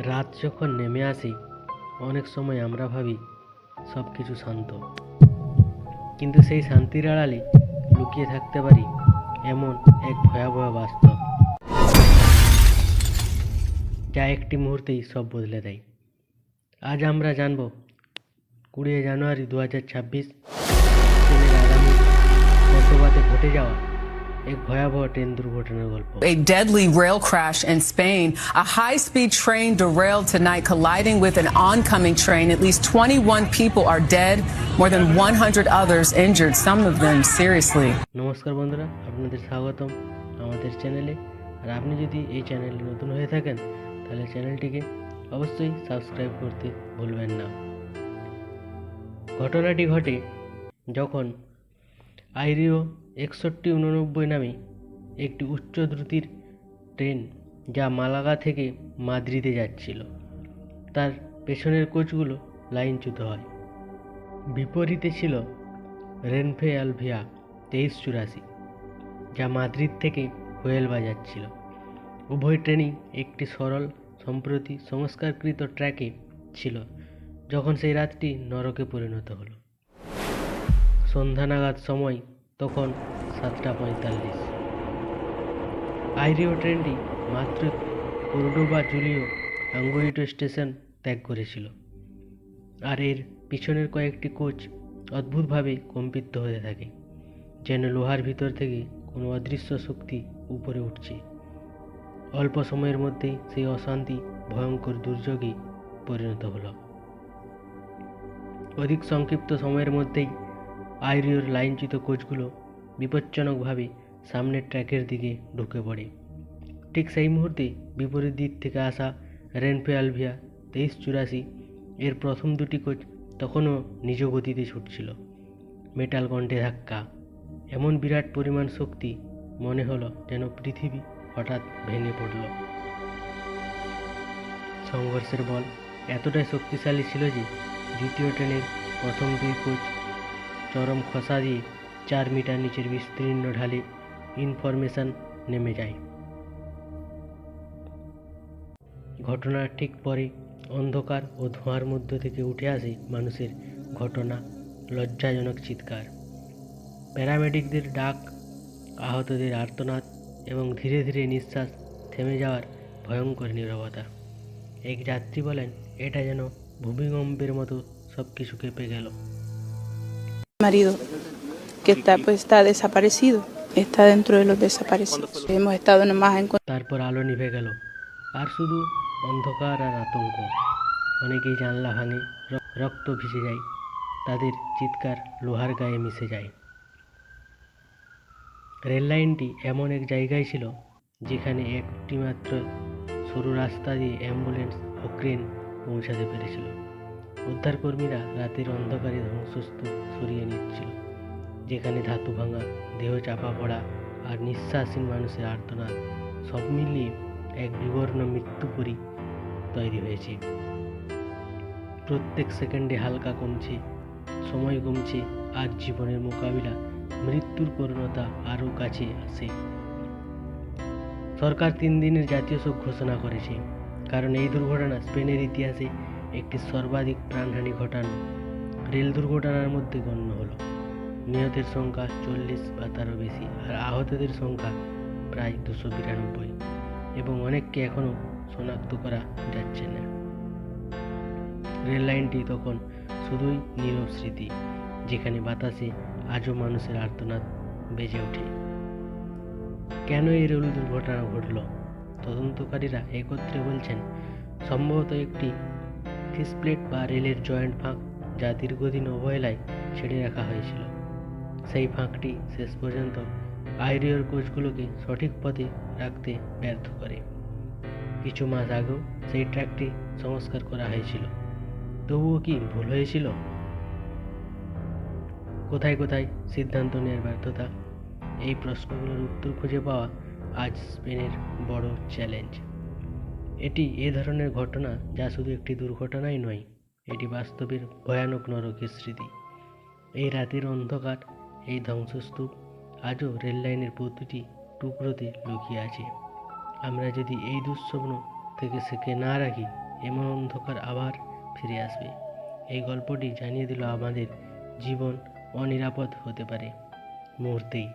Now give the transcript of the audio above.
রাত যখন নেমে আসে অনেক সময় আমরা ভাবি সব কিছু শান্ত, কিন্তু সেই শান্তির আড়ালে লুকিয়ে থাকতে পারি এমন এক ভয়াবহ বাস্তব, যা একটি মুহূর্তেই সব বদলে দেয়। আজ আমরা জানব 20 জানুয়ারি 2026 ট্রেনের আগামী কসোভোতে ঘটে যাওয়া এক ভয়াবহ ট্রেন দুর্ঘটনার গল্প। A deadly rail crash in Spain. A high-speed train derailed tonight, colliding with an oncoming train. At least 21 people are dead, more than 100 others injured, some of them seriously. নমস্কার বন্ধুরা, আপনাদের স্বাগতম আমাদের চ্যানেলে। আর আপনি যদি এই চ্যানেলে নতুন হয়ে থাকেন তাহলে চ্যানেলটিকে অবশ্যই সাবস্ক্রাইব করতে ভুলবেন না। ঘটনাটি ঘটে যখন আইরিও 6189 নামে একটি উচ্চ দ্রুতির ট্রেন, যা মালাগা থেকে মাদ্রিদে যাচ্ছিল, তার পেছনের কোচগুলো লাইনচ্যুত হয়। বিপরীতে ছিল রেনফে আলভিয়া 2384, যা মাদ্রিদ থেকে হুয়েলবা যাচ্ছিল। উভয় ট্রেনই একটি সরল সম্প্রতি সংস্কারকৃত ট্র্যাকে ছিল যখন সেই রাতটি নরকে পরিণত হলো। সন্ধ্যা নাগাদ সময় তখন 7:45। আইরিও ট্রেনটি মাত্র কোর্ডোবা জুলিও আঙ্গুইটো স্টেশন ত্যাগ করেছিল, আর এর পিছনের কয়েকটি কোচ অদ্ভুতভাবে কম্পিত হতে থাকে, যেন লোহার ভিতর থেকে কোনো অদৃশ্য শক্তি উপরে উঠছে। অল্প সময়ের মধ্যেই সেই অশান্তি ভয়ঙ্কর দুর্যোগে পরিণত হলো। অধিক সংক্ষিপ্ত সময়ের মধ্যেই আইরিওর লাইনচ্যুত কোচগুলো বিপজ্জনকভাবে সামনের ট্র্যাকের দিকে ঢুকে পড়ে। ঠিক সেই মুহূর্তে বিপরীত দিক থেকে আসা রেনফে আলভিয়া 2384 এর প্রথম দুটি কোচ তখনও নিজ গতিতে ছুটছিল। মেটাল কণ্ঠে ধাক্কা, এমন বিরাট পরিমাণ শক্তি, মনে হলো যেন পৃথিবী হঠাৎ ভেঙে পড়ল। সংঘর্ষের বল এতটাই শক্তিশালী ছিল যে দ্বিতীয় ট্রেনের প্রথম দুই কোচ চরম খসা দিয়ে 4 মিটার নিচের বিস্তীর্ণ ঢালে ইনফরমেশন নেমে যায়। ঘটনার ঠিক পরে অন্ধকার ও ধোঁয়ার মধ্য থেকে উঠে আসে মানুষের ঘটনা, লজ্জাজনক চিৎকার, প্যারামেডিকদের ডাক, আহতদের আর্তনাদ এবং ধীরে ধীরে নিঃশ্বাস থেমে যাওয়ার ভয়ঙ্কর নীরবতা। এক যাত্রী বলেন, এটা যেন ভূমিকম্পের মতো সব কিছু কেঁপে গেল। Marido que está desaparecido, está dentro de los desaparecidos. Hemos estado nomás en তারপর আলো নিভে গেল, আর শুধু অন্ধকার আর আতঙ্ক। অনেকেই জানলা ভাঙে, রক্ত ভিজে যায়, তাদের চিৎকার লোহার গায়ে মিশে যায়। রেল লাইনটি এমন এক জায়গায় ছিল যেখানে একটি মাত্র সরু রাস্তা দিয়ে অ্যাম্বুলেন্স ও ক্রেন পৌঁছাতে পেরেছিল। উদ্ধারকর্মীরা রাতের অন্ধকারে ধ্বংসস্তূপ সরিয়ে নিচ্ছিল, যেখানে ধাতু ভাঙা, দেহ চাপা পড়া আর নিঃশ্বাসহীন মানুষের আর্তনাদ সব মিলিয়ে এক বিবর্ণ মৃত্যুপরী তৈরি হয়েছে। প্রত্যেক সেকেন্ডে হালকা কমছে, সময় কমছে, আর জীবনের মোকাবিলা, মৃত্যুর করুণতা আরও কাছে আসে। সরকার 3 দিনের জাতীয় শোক ঘোষণা করেছে, কারণ এই দুর্ঘটনা স্পেনের ইতিহাসে একটি সর্বাধিক প্রাণহানি ঘটানো রেল দুর্ঘটনার মধ্যে গণ্য হলো। নিহতের সংখ্যা 40 বা তারও বেশি, আর আহতদের সংখ্যা প্রায় 292, এবং অনেককে এখনও শনাক্ত করা যাচ্ছে না। রেল লাইনটি তখন শুধুই নীরব স্মৃতি, যেখানে বাতাসে আজও মানুষের আর্তনাদ বেজে ওঠে। কেন এই রেল দুর্ঘটনা ঘটল? তদন্তকারীরা একত্রে বলছেন, সম্ভবত একটি ফিসপ্লেট বা রেলের জয়েন্ট ফাঁক, যা দীর্ঘদিন অবহেলায় ছেড়ে রাখা হয়েছিল। সেই ফাঁকটি শেষ পর্যন্ত আইরিওর কোচগুলোকে সঠিক পথে রাখতে ব্যর্থ করে। কিছু মাস আগেও সেই ট্র্যাকটি সংস্কার করা হয়েছিল, তবুও কি ভুল হয়েছিল? কোথায় কোথায় সিদ্ধান্ত নেওয়ার ব্যর্থতা? এই প্রশ্নগুলোর উত্তর খুঁজে পাওয়া আজ স্পেনের বড় চ্যালেঞ্জ। এটি এ ধরনের ঘটনা যা শুধু একটি দুর্ঘটনাই নয়, এটি বাস্তবের ভয়ানক নরকের স্মৃতি। এই রাতের অন্ধকার, এই ধ্বংসস্তূপ আজও রেল লাইনের প্রতিটি টুকরোতে লুকিয়ে আছে। আমরা যদি এই দুঃস্বপ্ন থেকে সেকে না রাখি, এমন অন্ধকার আবার ফিরে আসবে। এই গল্পটি জানিয়ে দিল আমাদের জীবন অনিরাপদ হতে পারে মুহূর্তেই।